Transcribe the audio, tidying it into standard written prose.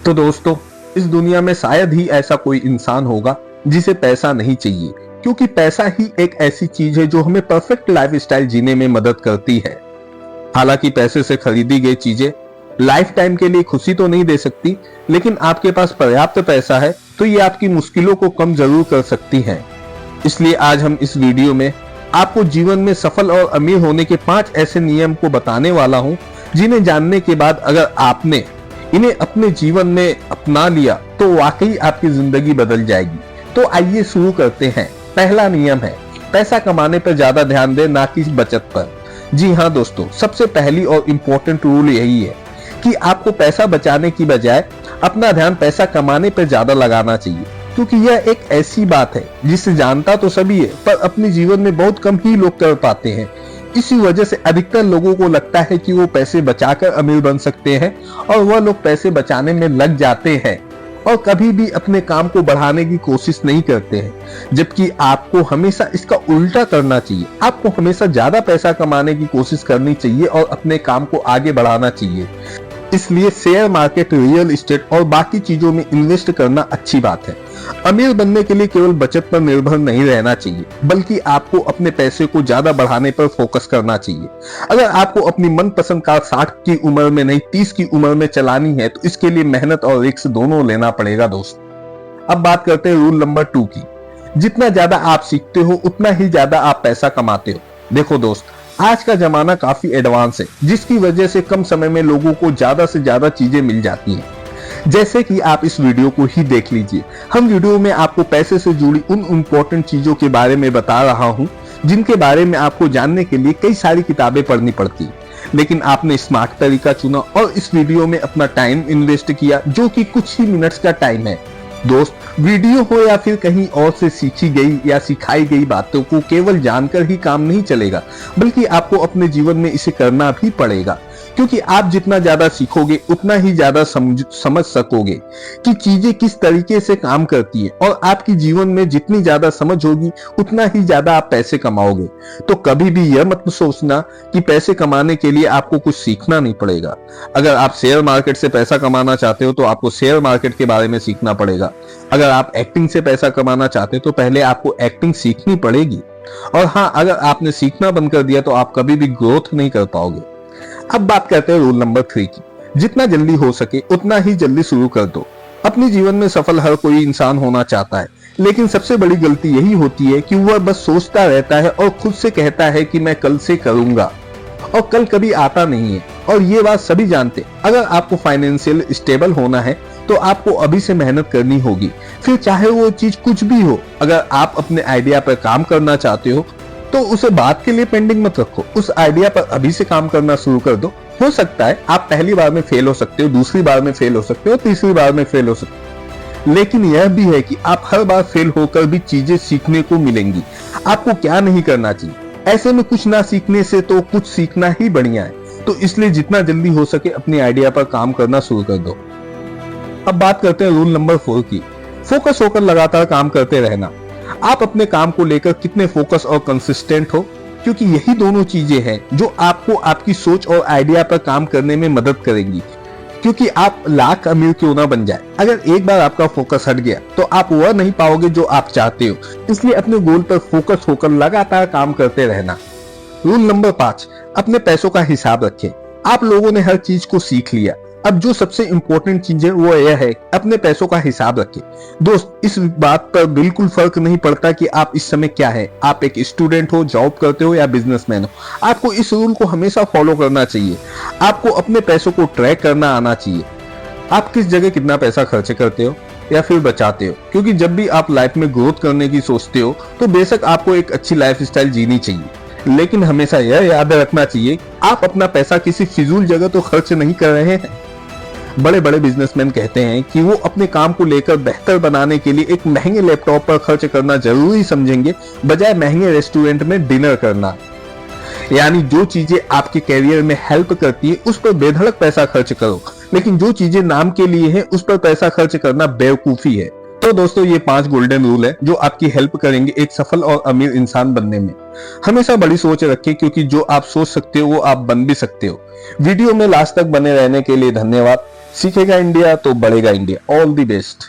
तो दोस्तों, इस दुनिया में शायद ही ऐसा कोई इंसान होगा जिसे पैसा नहीं चाहिए, क्योंकि पैसा ही एक ऐसी चीज है जो हमें परफेक्ट लाइफस्टाइल जीने में मदद करती है। हालांकि पैसे से खरीदी गई चीजें लाइफ टाइम के लिए खुशी तो नहीं दे सकती, लेकिन आपके पास पर्याप्त पैसा है तो ये आपकी मुश्किलों को कम जरूर कर सकती हैं। इसलिए आज हम इस वीडियो में आपको जीवन में सफल और अमीर होने के 5 ऐसे नियम को बताने वाला हूं, जिन्हें जानने के बाद अगर आपने इन्हें अपने जीवन में अपना लिया तो वाकई आपकी जिंदगी बदल जाएगी। तो आइए शुरू करते हैं। पहला नियम है, पैसा कमाने पर ज्यादा ध्यान दें, ना कि बचत पर। जी हाँ दोस्तों, सबसे पहली और इम्पोर्टेंट रूल यही है कि आपको पैसा बचाने की बजाय अपना ध्यान पैसा कमाने पर ज्यादा लगाना चाहिए, क्योंकि यह एक ऐसी बात है जिसे जानता तो सभी है, पर अपने जीवन में बहुत कम ही लोग कर पाते हैं। इसी वजह से अधिकतर लोगों को लगता है कि वो पैसे बचाकर अमीर बन सकते हैं और वह लोग पैसे बचाने में लग जाते हैं और कभी भी अपने काम को बढ़ाने की कोशिश नहीं करते हैं, जबकि आपको हमेशा इसका उल्टा करना चाहिए। आपको हमेशा ज्यादा पैसा कमाने की कोशिश करनी चाहिए और अपने काम को आगे बढ़ाना चाहिए। इसलिए शेयर मार्केट, रियल एस्टेट और बाकी चीजों में इन्वेस्ट करना अच्छी बात है। अमीर बनने के लिए केवल बचत पर निर्भर नहीं रहना चाहिए, बल्कि आपको अपने पैसे को ज्यादा बढ़ाने पर फोकस करना चाहिए। अगर आपको अपनी मनपसंद कार 60 की उम्र में नहीं 30 की उम्र में चलानी है, तो इसके लिए मेहनत और रिस्क दोनों लेना पड़ेगा दोस्त। अब बात करते हैं रूल नंबर 2 की। जितना ज्यादा आप सीखते हो उतना ही ज्यादा आप पैसा कमाते हो। देखो दोस्त, आज का जमाना काफी एडवांस है, जिसकी वजह से कम समय में लोगों को ज्यादा से ज्यादा चीजें मिल जाती हैं। जैसे कि आप इस वीडियो को ही देख लीजिए। हम वीडियो में आपको पैसे से जुड़ी उन इम्पोर्टेंट चीजों के बारे में बता रहा हूं, जिनके बारे में आपको जानने के लिए कई सारी किताबें पढ़नी पड़ती, लेकिन आपने स्मार्ट तरीका चुना और इस वीडियो में अपना टाइम इन्वेस्ट किया, जो कि कुछ ही मिनट्स का टाइम है। दोस्त, वीडियो हो या फिर कहीं और से सीखी गई या सिखाई गई बातों को केवल जानकर ही काम नहीं चलेगा, बल्कि आपको अपने जीवन में इसे करना भी पड़ेगा, क्योंकि आप जितना ज्यादा सीखोगे उतना ही ज्यादा समझ सकोगे कि चीजें किस तरीके से काम करती है, और आपकी जीवन में जितनी ज्यादा समझ होगी उतना ही ज्यादा आप पैसे कमाओगे। तो कभी भी यह मत सोचना कि पैसे कमाने के लिए आपको कुछ सीखना नहीं पड़ेगा। अगर आप शेयर मार्केट से पैसा कमाना चाहते हो तो आपको शेयर मार्केट के बारे में सीखना पड़ेगा। अगर आप एक्टिंग से पैसा कमाना चाहते हो तो पहले आपको एक्टिंग सीखनी पड़ेगी। और हाँ, अगर आपने सीखना बंद कर दिया तो आप कभी भी ग्रोथ नहीं कर पाओगे। अब बात करते हैं रूल नंबर 3 की। जितना जल्दी हो सके उतना ही जल्दी शुरू कर दो। अपने जीवन में सफल हर कोई इंसान होना चाहता है, लेकिन सबसे बड़ी गलती यही होती है कि वह बस सोचता रहता है और खुद से कहता है कि मैं कल से करूंगा, और कल कभी आता नहीं है। और ये बात सभी जानते। अगर आपको फाइनेंशियल स्टेबल होना है तो आपको अभी से मेहनत करनी होगी, फिर चाहे वो चीज कुछ भी हो। अगर आप अपने आइडिया पर काम करना चाहते हो तो उसे बाद के लिए पेंडिंग मत रखो, उस आइडिया पर अभी से काम करना शुरू कर दो। हो सकता है आप पहली बार में फेल हो सकते हो, दूसरी बार में फेल हो सकते हो, तीसरी बार में फेल हो सकते हो, लेकिन यह भी है कि आप हर बार फेल होकर भी चीजें सीखने को मिलेंगी। आपको क्या नहीं करना चाहिए, ऐसे में कुछ ना सीखने से तो कुछ सीखना ही बढ़िया है। तो इसलिए जितना जल्दी हो सके अपनी आइडिया पर काम करना शुरू कर दो। अब बात करते हैं रूल नंबर 4 की। फोकस होकर लगातार काम करते रहना। आप अपने काम को लेकर कितने फोकस और कंसिस्टेंट हो, क्योंकि यही दोनों चीजें हैं जो आपको आपकी सोच और आइडिया पर काम करने में मदद करेंगी। क्योंकि आप लाख अमीर क्यों ना बन जाए, अगर एक बार आपका फोकस हट गया तो आप वह नहीं पाओगे जो आप चाहते हो। इसलिए अपने गोल पर फोकस होकर लगातार काम करते रहना। रूल नंबर 5, अपने पैसों का हिसाब रखें। आप लोगों ने हर चीज को सीख लिया, अब जो सबसे इंपॉर्टेंट चीज है वो यह है अपने पैसों का हिसाब रखें। दोस्त, इस बात पर बिल्कुल फर्क नहीं पड़ता कि आप इस समय क्या है, आप एक स्टूडेंट हो, जॉब करते हो या बिजनेसमैन हो, आपको इस रूल को हमेशा फॉलो करना चाहिए। आपको अपने पैसों को ट्रैक करना आना चाहिए। आप किस जगह कितना पैसा खर्च करते हो या फिर बचाते हो, क्योंकि जब भी आप लाइफ में ग्रोथ करने की सोचते हो तो बेशक आपको एक अच्छी लाइफ स्टाइल जीनी चाहिए, लेकिन हमेशा यह याद रखना चाहिए आप अपना पैसा किसी फिजूल जगह तो खर्च नहीं कर रहे हैं। बड़े बड़े बिजनेसमैन कहते हैं कि वो अपने काम को लेकर बेहतर बनाने के लिए एक महंगे लैपटॉप पर खर्च करना जरूरी समझेंगे, बजाय महंगे रेस्टोरेंट में डिनर करना। यानी जो चीजें आपके कैरियर में हेल्प करती है उस पर बेधड़क पैसा खर्च करो, लेकिन जो चीजें नाम के लिए है उस पर पैसा खर्च करना बेवकूफी है। तो दोस्तों, ये 5 गोल्डन रूल है जो आपकी हेल्प करेंगे एक सफल और अमीर इंसान बनने में। हमेशा बड़ी सोच रखें, क्योंकि जो आप सोच सकते हो वो आप बन भी सकते हो। वीडियो में लास्ट तक बने रहने के लिए धन्यवाद। सीखेगा इंडिया तो बढ़ेगा इंडिया। All the best.